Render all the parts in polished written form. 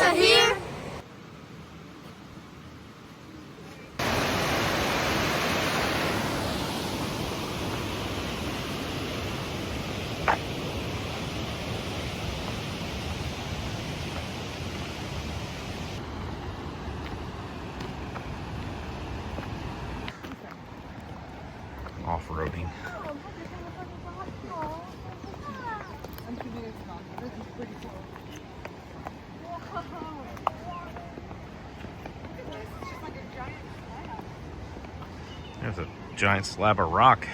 to hear. Off-roading. There's a giant slab of rock.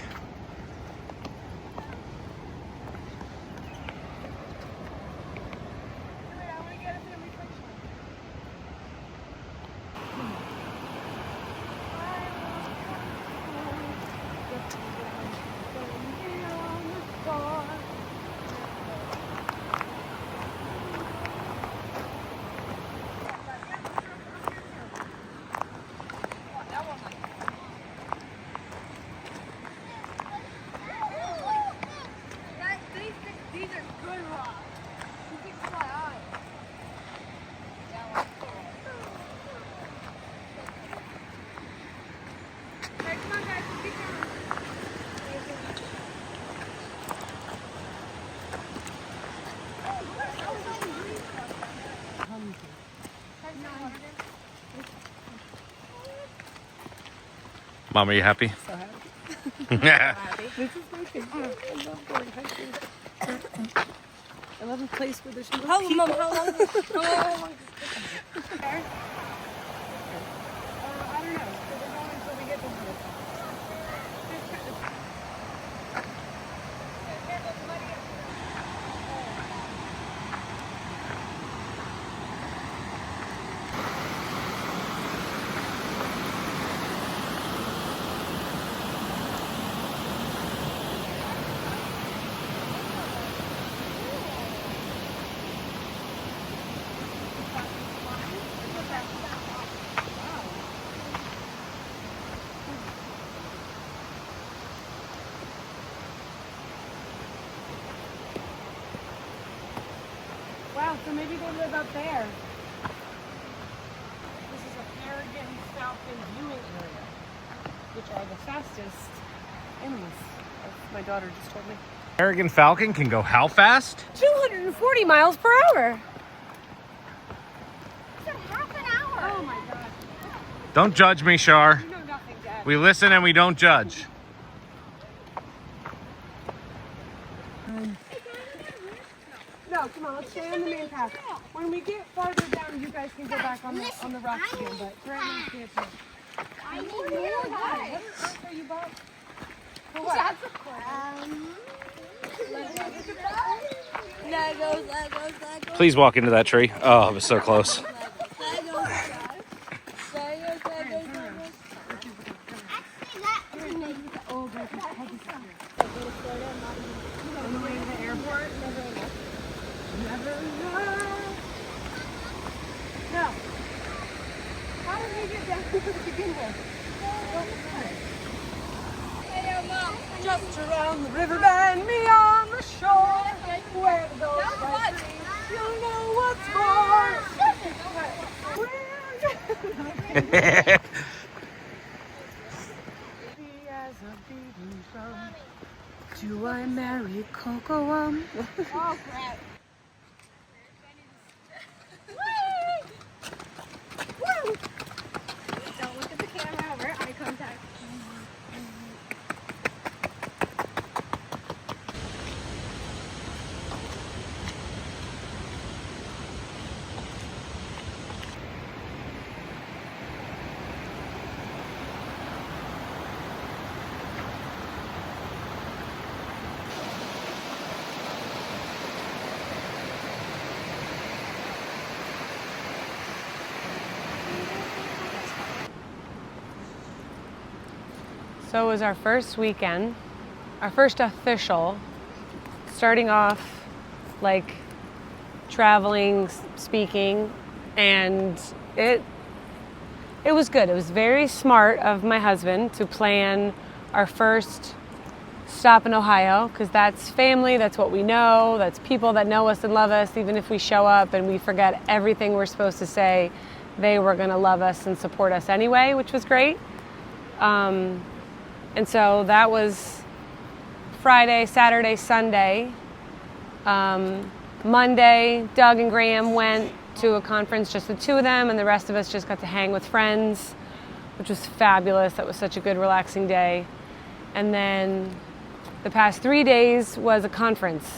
Mom, are you happy? So happy. This is my favorite. I love going hiking. I love a place where there's no people. Mom, how long? I don't know. So we're going until we get to the Wow, so maybe they live up there. This is a peregrine falcon viewing area, which are the fastest animals, as my daughter just told me. Peregrine falcon can go how fast? 240 miles per hour. It's half an hour. Oh my gosh. Don't judge me, Shar. You know nothing, Dad. We listen and we don't judge. No, come on, let's stay on the main path. When we get farther down, you guys can go back on the rocks again, but currently we can't take. I need What car are you bought? For what? That goes. Please walk into that tree. Oh, it was so close. On the way to the airport? Never know. No. How did we get down here to begin with? Just around the river bend, me on the shore, where the ghost lights you'll know what's more. As a beating drum, do I marry Coco? Oh crap. Don't look at the camera. We're eye contact. So it was our first weekend, our first official, starting off like traveling, speaking, and it was good. It was very smart of my husband to plan our first stop in Ohio because that's family, that's what we know, that's people that know us and love us. Even if we show up and we forget everything we're supposed to say, they were going to love us and support us anyway, which was great. And so that was Friday, Saturday, Sunday. Monday, Doug and Graham went to a conference, just the two of them, and the rest of us just got to hang with friends, which was fabulous. That was such a good, relaxing day. And then the past 3 days was a conference.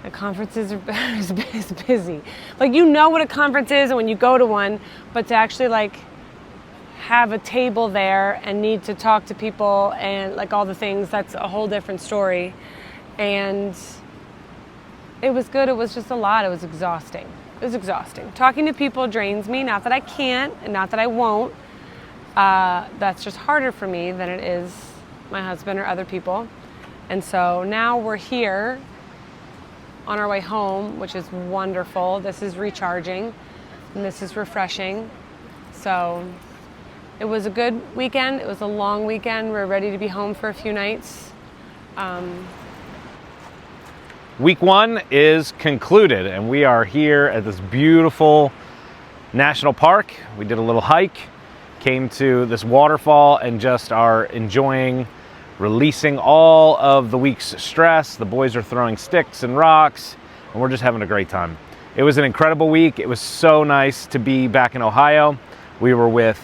The conferences is busy. Like, you know what a conference is and when you go to one, but to actually like have a table there and need to talk to people and like all the things, that's a whole different story. And it was good. It was just a lot. It was exhausting. It was exhausting. Talking to people drains me. Not that I can't and not that I won't. That's just harder for me than it is my husband or other people. And so now we're here on our way home, which is wonderful. This is recharging and this is refreshing. So it was a good weekend. It was a long weekend. We're ready to be home for a few nights. Week 1 is concluded, and we are here at this beautiful national park. We did a little hike, came to this waterfall, and just are enjoying releasing all of the week's stress. The boys are throwing sticks and rocks, and we're just having a great time. It was an incredible week. It was so nice to be back in Ohio. We were with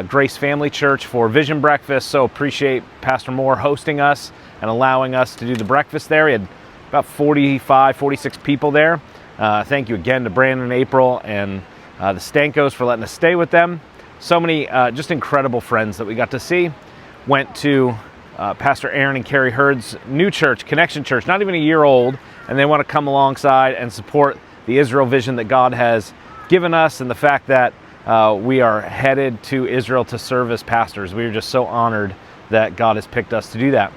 Grace Family Church for Vision Breakfast, so appreciate Pastor Moore hosting us and allowing us to do the breakfast there. We had about 45, 46 people there. Thank you again to Brandon and April and the Stankos for letting us stay with them. So many just incredible friends that we got to see. Went to Pastor Aaron and Carrie Hurd's new church, Connection Church, not even a year old, and they want to come alongside and support the Israel vision that God has given us and the fact that we are headed to Israel to serve as pastors. We are just so honored that God has picked us to do that.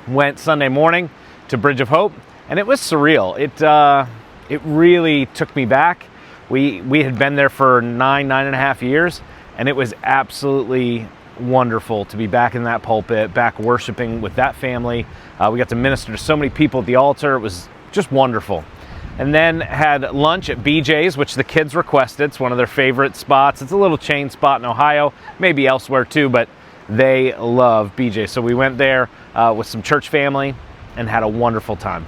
Went Sunday morning to Bridge of Hope, and it was surreal. It really took me back. We had been there for nine and a half years, and it was absolutely wonderful to be back in that pulpit, back worshiping with that family. We got to minister to so many people at the altar. It was just wonderful. And then had lunch at BJ's, which the kids requested. It's one of their favorite spots. It's a little chain spot in Ohio, maybe elsewhere too, but they love BJ's. So we went there with some church family and had a wonderful time.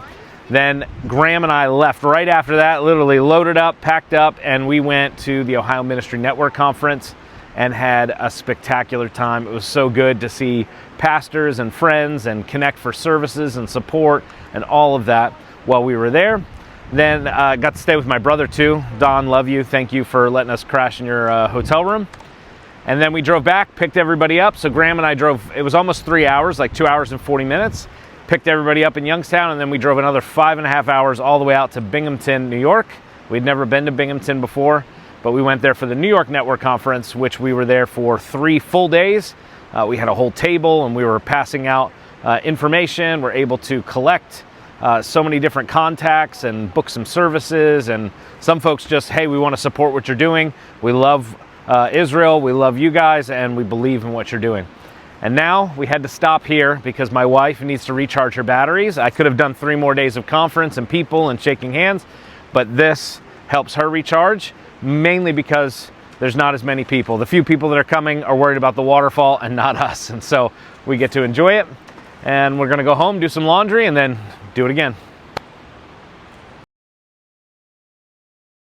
Then Graham and I left right after that, literally loaded up, packed up, and we went to the Ohio Ministry Network Conference and had a spectacular time. It was so good to see pastors and friends and connect for services and support and all of that while we were there. Then got to stay with my brother too. Don, love you. Thank you for letting us crash in your hotel room. And then we drove back, picked everybody up. So Graham and I drove, it was almost 3 hours, like 2 hours and 40 minutes. Picked everybody up in Youngstown, and then we drove another 5.5 hours all the way out to Binghamton, New York. We'd never been to Binghamton before, but we went there for the New York Network Conference, which we were there for 3 full days. We had a whole table, and we were passing out information. We're able to collect so many different contacts and book some services, and some folks just, hey, we want to support what you're doing. We love Israel, we love you guys, and we believe in what you're doing. And now we had to stop here because my wife needs to recharge her batteries. I could have done 3 more days of conference and people and shaking hands, but this helps her recharge, mainly because there's not as many people. The few people that are coming are worried about the waterfall and not us. And so we get to enjoy it. And we're going to go home, do some laundry, and then do it again.